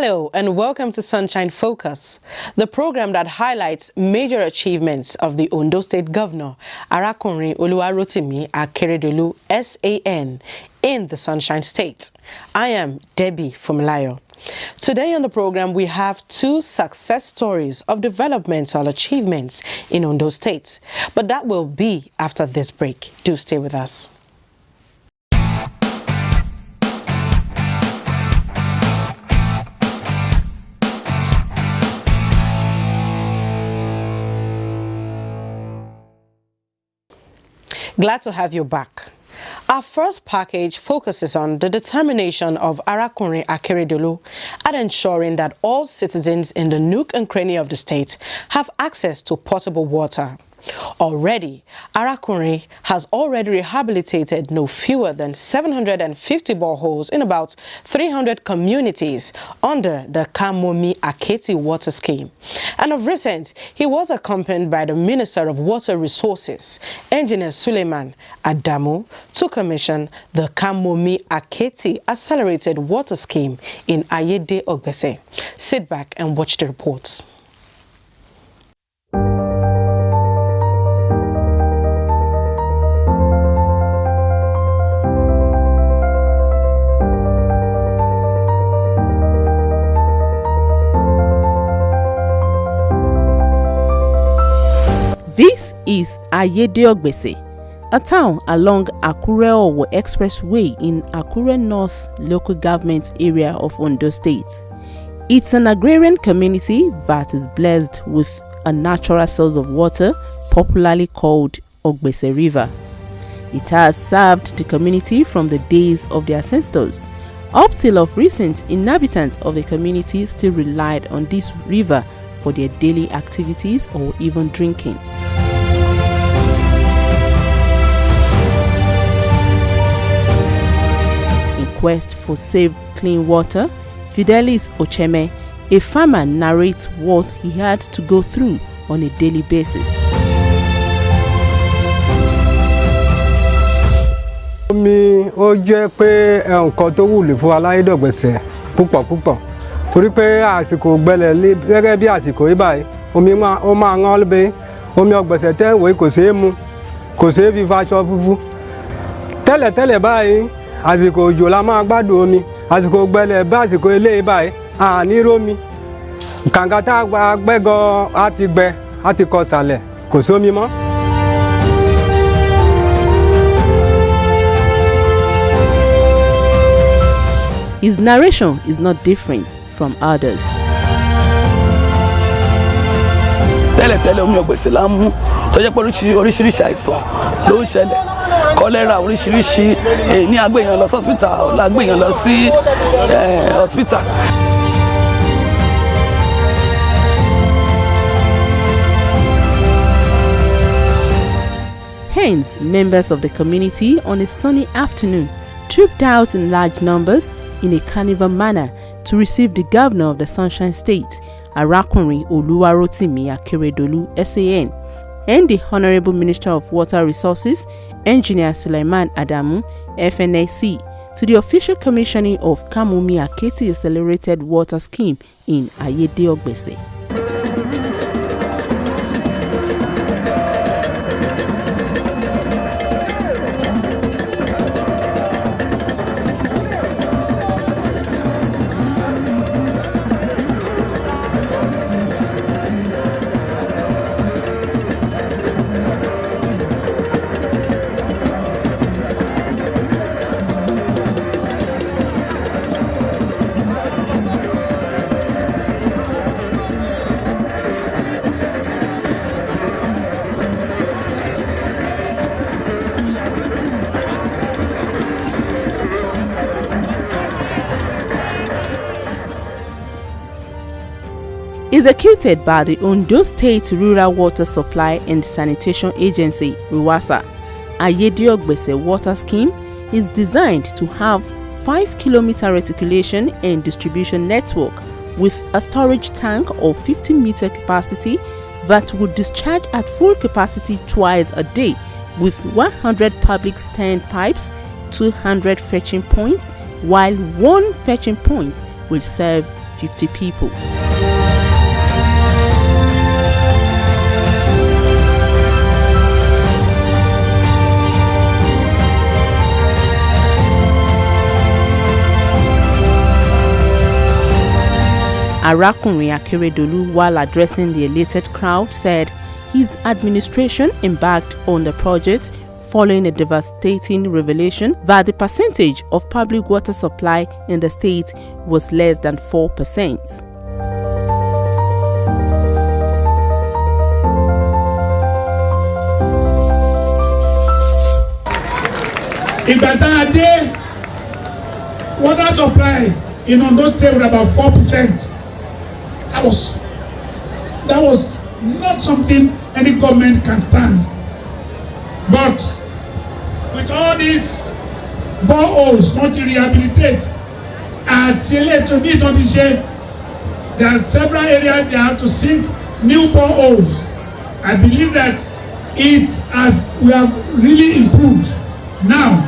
Hello and welcome to Sunshine Focus, the program that highlights major achievements of the Ondo State Governor, Arakunrin Oluwarotimi Akeredolu, SAN, in the Sunshine State. I am Debbie Fumilayo. Today on the program, we have two success stories of developmental achievements in Ondo State, but that will be after this break. Do stay with us. Glad to have you back. Our first package focuses on the determination of Arakunrin Akeredolu at ensuring that all citizens in the nook and cranny of the state have access to potable water. Already, Arakunrin has already rehabilitated no fewer than 750 boreholes in about 300 communities under the Kamomi Aketi water scheme. And of recent, he was accompanied by the Minister of Water Resources, Engineer Suleiman Adamu, to commission the Kamomi Aketi Accelerated Water Scheme in Ayede Ogbese. Sit back and watch the reports. This is Ayede Ogbese, a town along Akure-Owo Expressway in Akure North local government area of Ondo State. It's an agrarian community that is blessed with a natural source of water, popularly called Ogbese River. It has served the community from the days of the ancestors. Up till of recent, inhabitants of the community still relied on this river for their daily activities or even drinking. In quest for safe, clean water, Fidelis Ocheme, a farmer, narrates what he had to go through on a daily basis. Mi ó jẹ́ pé nǹkan tó wúlò fún Ayede Ogbese púpọ̀. Torí pé àsìkò gbẹlẹ̀ gẹ́gẹ́ bí àsìkò yìí báyìí omi ó máa ń lbe omi Ogbese tẹ́ wò kò ṣeé mu kò ṣeé fi faṣọ fúfú tẹ́lẹ̀ báyìí àsìkò òjò la máa gbádùn omi àsìkò gbẹlẹ̀ bá àsìkò eléyìí báyìí a ní rómi kàǹkà tá a gbẹ́ gan á ti gbẹ á ti kọ sàlẹ̀ kò sómi mọ́. His narration is not different from others. Tẹ́lẹ̀ omi Ogbese la mú tó jẹ́ pé oríṣiríṣi àìsàn ló ń ṣẹlẹ̀. Kọ́lẹ́rà oríṣiríṣi ní agbéyàn lọ sí hospital, lágbéyàn lọ sí hospital. Hence, members of the community on a sunny afternoon trooped out in large numbers in a carnival manner to receive the governor of the Sunshine State, Arakunrin Oluwarotimi Akeredolu, SAN, and the Honorable Minister of Water Resources, Engineer Suleiman Adamu, FNAC, to the official commissioning of Kamomi Aketi Accelerated Water Scheme in Ayede Ogbese. Executed by the Ondo State Rural Water Supply and Sanitation Agency, RUWASA, Ayede Ogbese Water Scheme is designed to have 5-kilometer reticulation and distribution network with a storage tank of 50-meter capacity that would discharge at full capacity twice a day with 100 public standpipes, 200 fetching points, while one fetching point will serve 50 people. Arakunrin Akeredolu, while addressing the elated crowd, said his administration embarked on the project following a devastating revelation that the percentage of public water supply in the state was less than 4%. Ìgbàtà water supply in Ondo State with about 4%. That was not something any government can stand. But with all these boreholes not to rehabilitate, there are several areas they have to sink new boreholes. I believe that we have really improved now,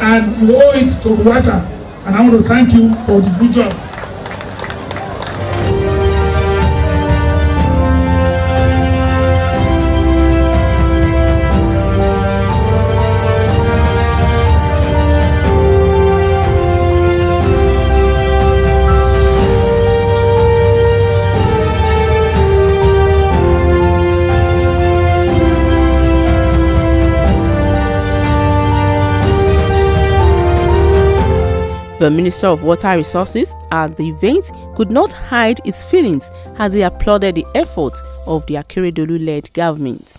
and we owe it to Rwasa. And I want to thank you for the good job. The Minister of Water Resources at the event could not hide his feelings as he applauded the efforts of the Akeredolu-led government.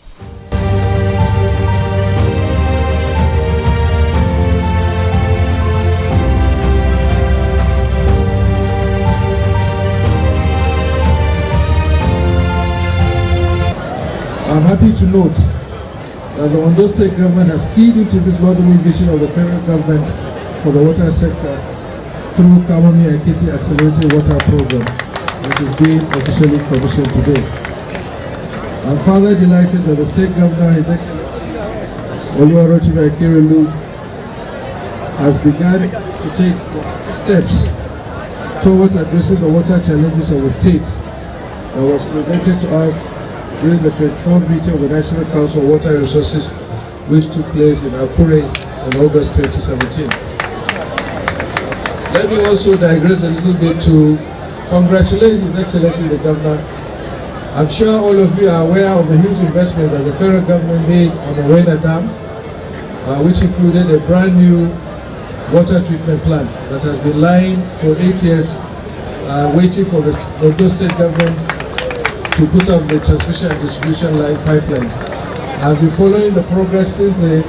I'm happy to note that the Ondo State government has keyed into this laudable vision of the federal government for the water sector through Kamomi and Aketi Accelerated Water Program that is being officially commissioned today. I'm further delighted that the state governor, His Excellency Oluwarotimi Akeredolu, has begun to take steps towards addressing the water challenges of the state that was presented to us during the 24th meeting of the National Council of Water Resources, which took place in Akure in August 2017. Let me also digress a little bit to congratulate His Excellency the Governor. I'm sure all of you are aware of the huge investment that the federal government made on the Wena Dam, which included a brand new water treatment plant that has been lying for 8 years, waiting for the Ondo State government to put up the transmission and distribution line pipelines. I've been following the progress since the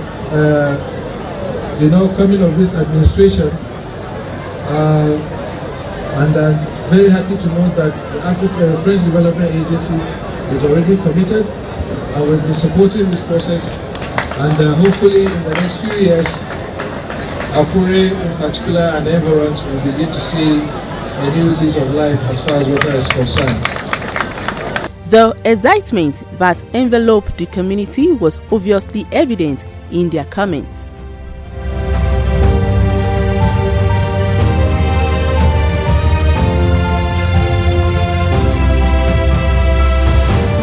coming of this administration. And I'm very happy to note that the French Development Agency is already committed and will be supporting this process. And hopefully in the next few years, Akure in particular and environs will begin to see a new lease of life as far as water is concerned. The excitement that enveloped the community was obviously evident in their comments.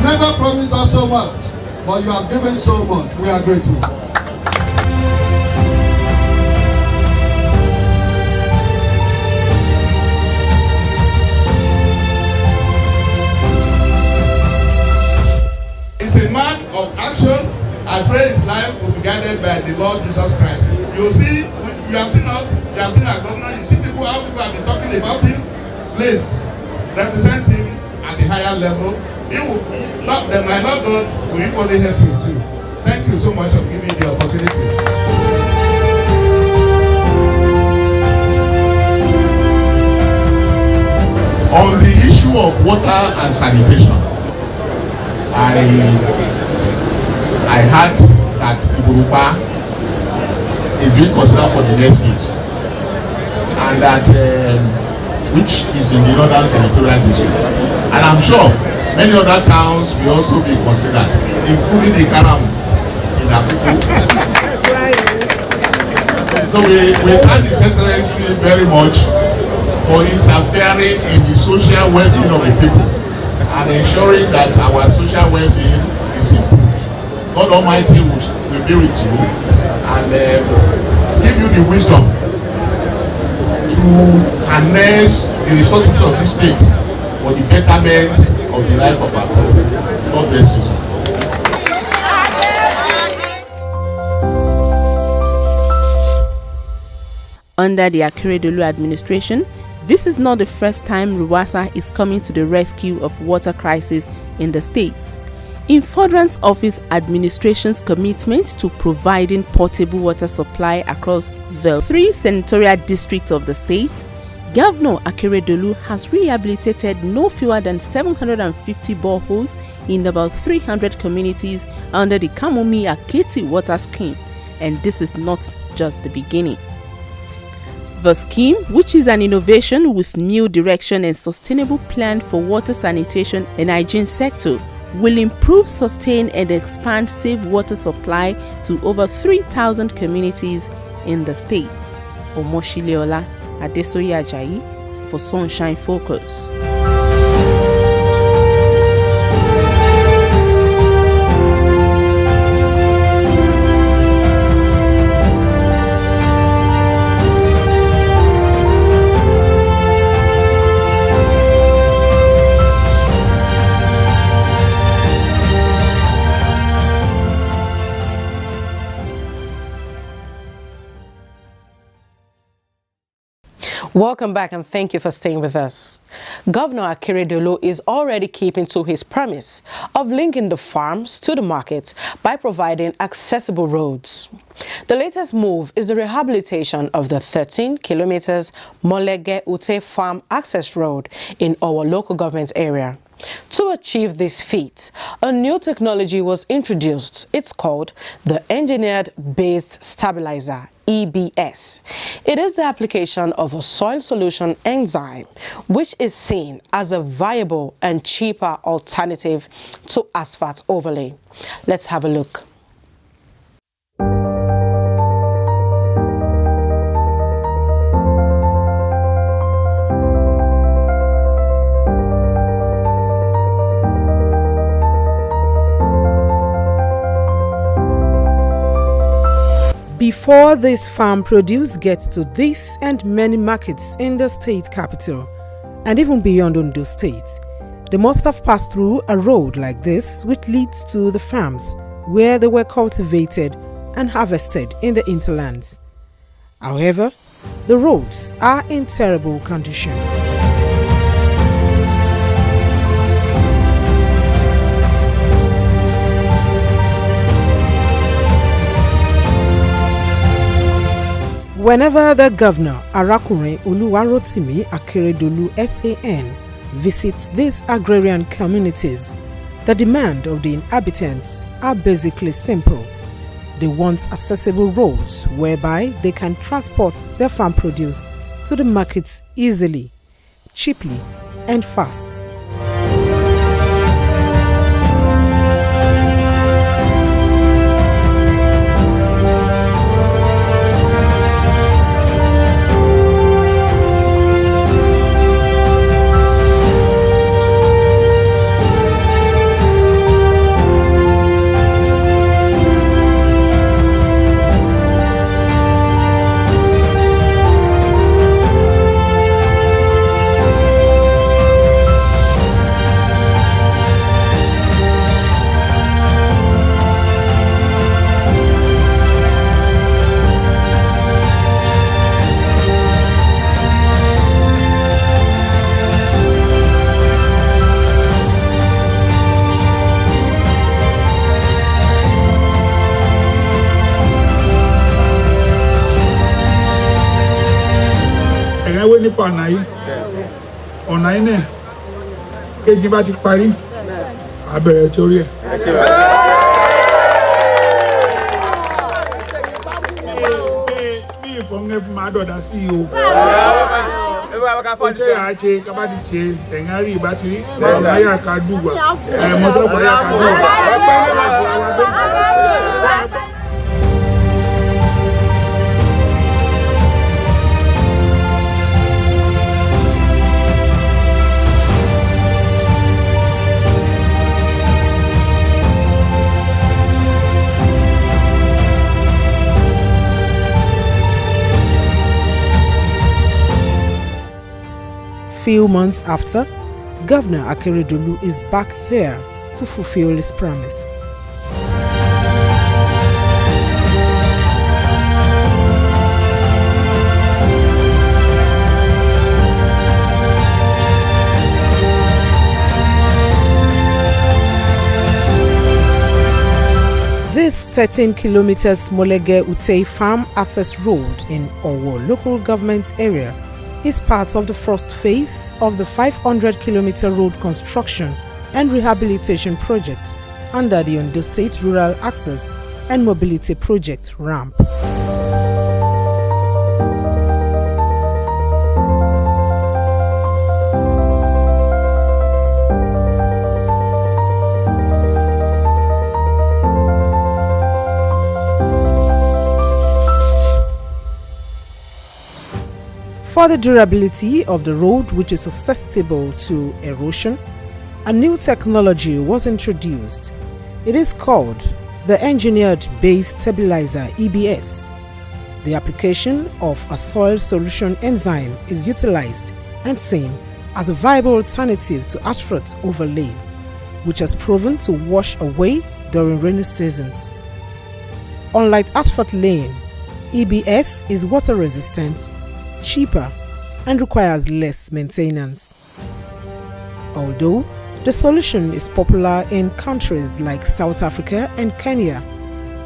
Never promised us so much, but you have given so much. We are grateful. He's a man of action. I pray his life will be guided by the Lord Jesus Christ. You see, you have seen us, you have seen our governor, you see how people have been talking about him. Please represent him at the higher level. He will not, my Lord God will equally help you too. Thank you so much for giving me the opportunity. On the issue of water and sanitation, I heard that Iburupa is being considered for the next phase, and that which is in the northern senatorial district, and I'm sure many other towns will also be considered, including the Karam in Akuku. So we thank His Excellency very much for interfering in the social well-being of the people and ensuring that our social well-being is improved. God Almighty will be with you and give you the wisdom to harness the resources of this state for the betterment of the life of our people. God bless you, sir. Under the Akere administration, this is not the first time Ruwasa is coming to the rescue of water crisis in the state. In furtherance of his administration's commitment to providing portable water supply across the 3 senatorial districts of the state, Governor Akere has rehabilitated no fewer than 750 boreholes in about 300 communities under the Kamomi Aketi water scheme, and this is not just the beginning. The scheme, which is an innovation with new direction and sustainable plan for water sanitation and hygiene sector, will improve, sustain and expand safe water supply to over 3,000 communities in the state. Omoshileola Adesoye Ajayi for Sunshine Focus. Welcome back and thank you for staying with us. Governor Akere is already keeping to his promise of linking the farms to the markets by providing accessible roads. The latest move is the rehabilitation of the 13 kilometers Molege Ute farm access road in our local government area. To achieve this feat, a new technology was introduced. It's called the Engineered Based Stabilizer, EBS. It is the application of a soil solution enzyme, which is seen as a viable and cheaper alternative to asphalt overlay. Let's have a look. Before this farm produce gets to this and many markets in the state capital and even beyond Ondo state, they must have passed through a road like this which leads to the farms where they were cultivated and harvested in the hinterlands. However, the roads are in terrible condition. Whenever the governor, Arakunrin Oluwarotimi Akeredolu SAN, visits these agrarian communities, the demand of the inhabitants are basically simple. They want accessible roads whereby they can transport their farm produce to the markets easily, cheaply, and fast. Nípa ọ̀nà yìí náà kéjì bá ti parí àbẹ̀rẹ̀ torí ẹ̀. Bí ìfọ̀ngẹ́ fún máa dọ̀dá sí i o. Ó tẹ́ àáṣe kábàdì ṣe ẹ̀yìn ìbátiri ayé àkàdùwà mọ́tòpọ̀ ayé àkàdùwà. few months after, Governor Akeredolu is back here to fulfill his promise. This 13 kilometers Molege Ute Farm Access Road in Owo local government area is part of the first phase of the 500-kilometer road construction and rehabilitation project under the Ondo State Rural Access and Mobility Project (RAMP). For the durability of the road, which is susceptible to erosion, a new technology was introduced. It is called the Engineered Base Stabilizer (EBS). The application of a soil solution enzyme is utilized and seen as a viable alternative to asphalt overlay, which has proven to wash away during rainy seasons. Unlike asphalt laying, EBS is water resistant, cheaper, and requires less maintenance. Although the solution is popular in countries like South Africa and Kenya,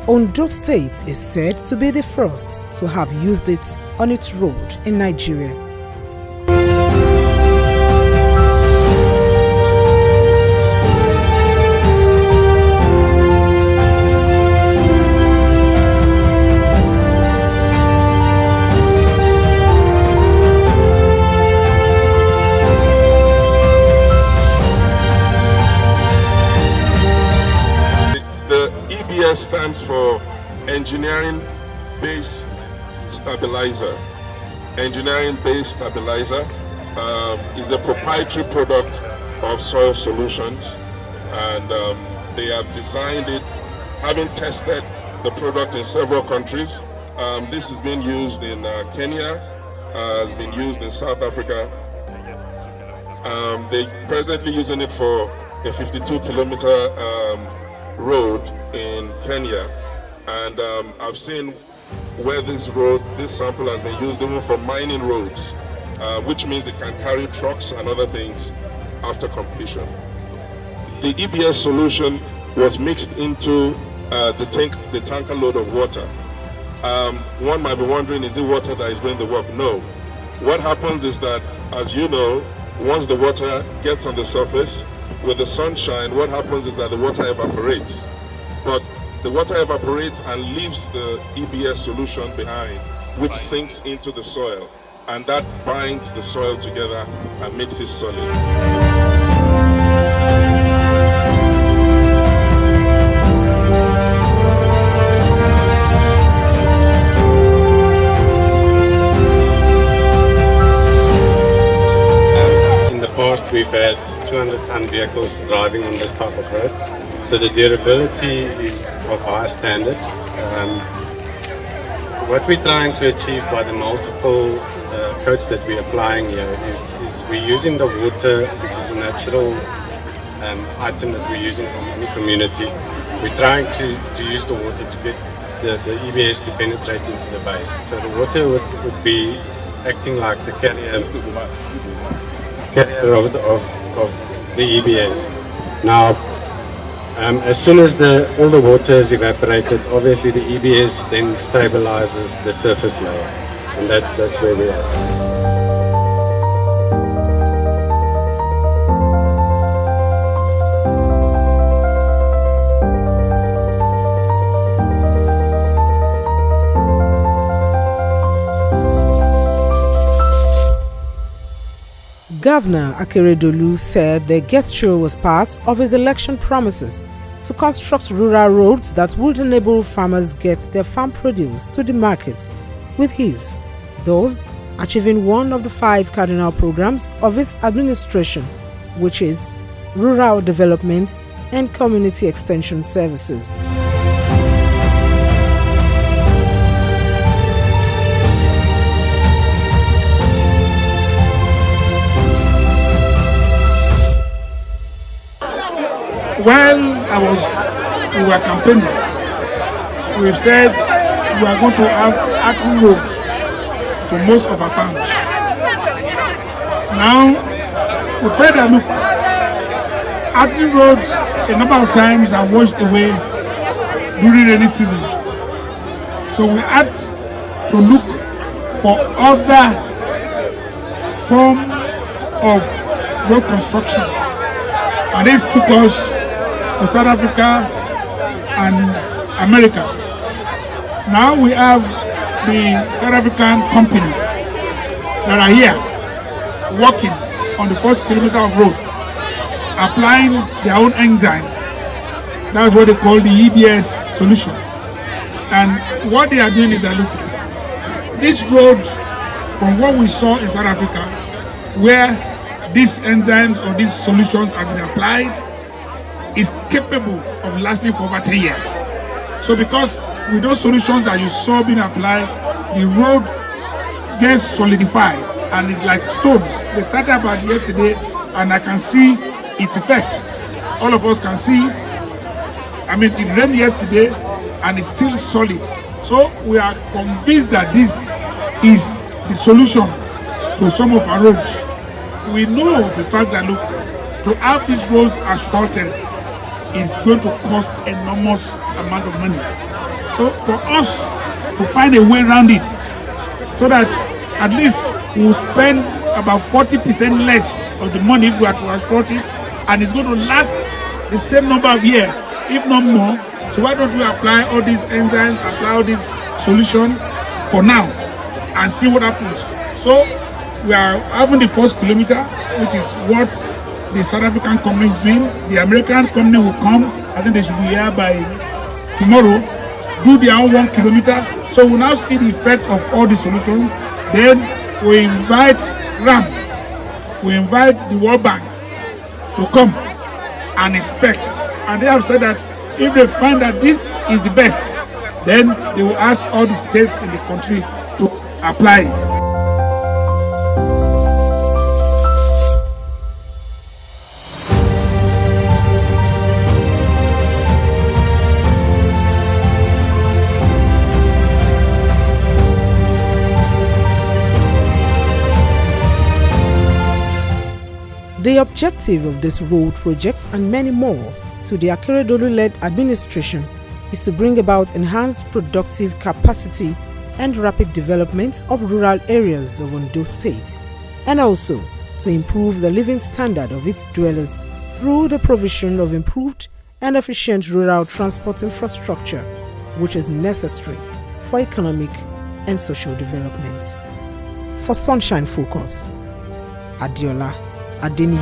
Ondo State is said to be the first to have used it on its road in Nigeria. Stands for Engineering Base Stabilizer. Engineering Base Stabilizer is a proprietary product of Soil Solutions, and they have designed it, having tested the product in several countries. This has been used in Kenya, has been used in South Africa. They're presently using it for a 52-kilometer road in Kenya, and I've seen where this sample has been used even for mining roads, which means it can carry trucks and other things after completion. The EBS solution was mixed into the tanker load of water. One might be wondering, is it water that is doing the work? No. What happens is that, as you know, once the water gets on the surface, with the sunshine, what happens is that the water evaporates. But the water evaporates and leaves the EBS solution behind, which sinks into the soil, and that binds the soil together and makes it solid. In the past, we've had 200-ton vehicles driving on this type of road, so the durability is of high standard. What we're trying to achieve by the multiple coats that we're applying here is we're using the water, which is a natural item that we're using from any community. We're trying to use the water to get the EBS to penetrate into the base. So the water would be acting like the carrier of the EBS. Now, as soon as all the water is evaporated, obviously the EBS then stabilizes the surface layer, and that's where we are. Governor Akeredolu said the gesture was part of his election promises to construct rural roads that would enable farmers get their farm produce to the market with ease, thus achieving one of the 5 cardinal programs of his administration, which is rural development and community extension services. while we were campaigning, we said we are going to have active roads to most of our farms. Now, we find that look, active roads a number of times are washed away during rainy seasons. So we had to look for other forms of road construction. And this took us to South Africa and America. Now we have the South African company that are here working on the first kilometer of road, applying their own enzyme. That's what they call the EBS solution. And what they are doing is that, look, this road, from what we saw in South Africa, where these enzymes or these solutions have been applied, is capable of lasting for over 10 years. So because with those solutions that you saw being applied, the road gets solidified and it's like stone. They started about yesterday and I can see its effect. All of us can see it. I mean, it rained yesterday and it's still solid. So we are convinced that this is the solution to some of our roads. We know the fact that, look, to have these roads asphalted is going to cost enormous amount of money. So for us to find a way around it, so that at least we'll spend about 40% less of the money if we are to asphalt it, and it's going to last the same number of years, if not more. So why don't we apply all these enzymes, apply all these solutions for now, and see what happens. So we are having the first kilometer, which is what the South African company is doing. The American company will come. I think they should be here by tomorrow, do their own 1 kilometer. So we'll now see the effect of all the solutions. Then we invite RAM, we invite the World Bank to come and inspect. And they have said that if they find that this is the best, then they will ask all the states in the country to apply it. The objective of this road project and many more to the Akeredolu-led administration is to bring about enhanced productive capacity and rapid development of rural areas of Ondo State, and also to improve the living standard of its dwellers through the provision of improved and efficient rural transport infrastructure, which is necessary for economic and social development. For Sunshine Focus, Adiola Adeniyi.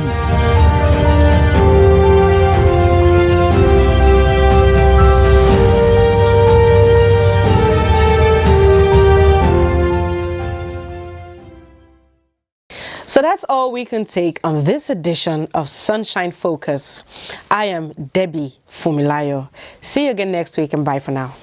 So that's all we can take on this edition of Sunshine Focus. I am Debbie Fumilayo. See you again next week and bye for now.